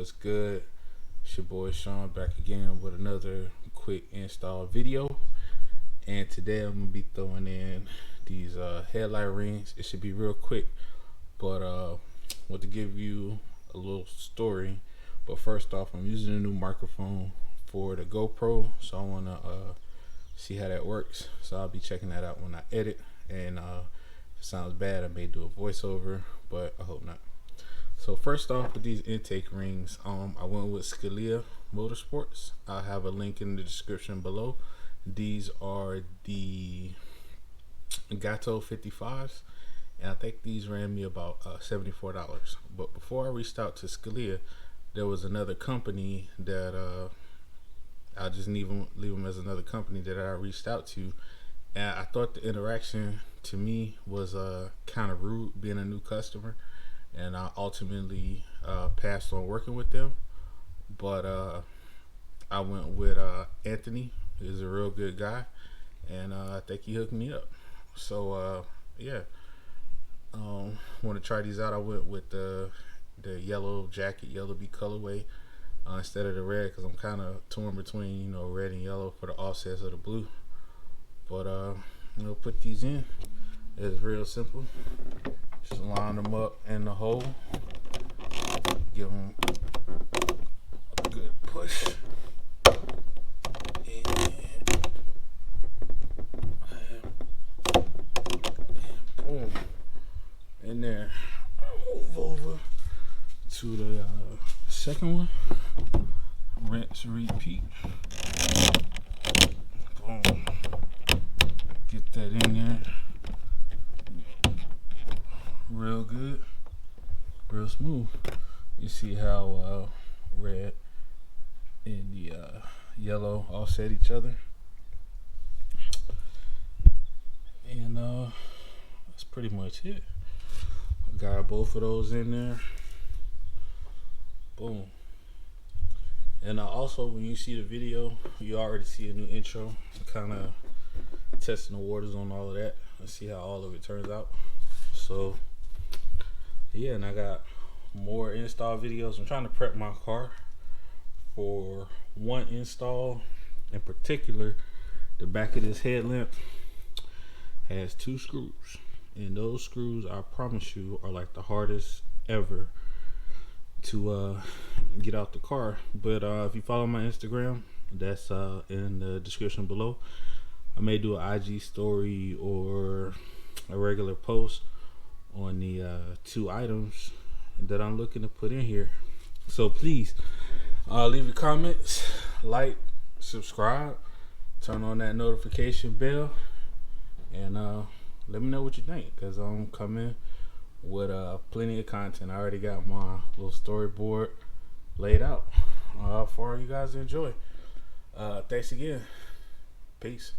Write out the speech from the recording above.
What's good? It's your boy Sean back again with another quick install video. And today I'm gonna be throwing in these headlight rings. It should be real quick, but want to give you a little story. But first off, I'm using a new microphone for the GoPro, so I wanna see how that works. So I'll be checking that out when I edit. And if it sounds bad, I may do a voiceover, but I hope not. So first off, with these intake rings, I went with Scalia Motorsports. I'll have a link in the description below. These are the Gatto 55s, and I think these ran me about $74. But before I reached out to Scalia, there was another company that I'll just leave them as another company that I reached out to, and I thought the interaction to me was kind of rude, being a new customer. And I ultimately passed on working with them, but I went with Anthony. He's a real good guy, and I think he hooked me up. So yeah, want to try these out. I went with the yellow jacket, yellow B colorway, instead of the red, because I'm kind of torn between red and yellow for the offsets of the blue. But put these in. It's real simple. Just line them up in the hole, give them a good push, and boom, and then move over to the second one, rinse, repeat, boom, get that in there. Real good, real smooth. You see how red and the yellow offset each other, and that's pretty much it. I got both of those in there. Boom. And also, when you see the video, you already see a new intro. I'm kind of testing the waters on all of that. Let's see how all of it turns out. So yeah, and I got more install videos. I'm trying to prep my car for one install. In particular, the back of this headlamp has 2 screws, and those screws, I promise you, are like the hardest ever to get out the car. But if you follow my Instagram, that's in the description below. I may do an IG story or a regular post on the 2 items that I'm looking to put in here. So please leave your comments, like, subscribe, turn on that notification bell, and let me know what you think, because I'm coming with plenty of content. I already got my little storyboard laid out for you guys to enjoy. Thanks again. Peace.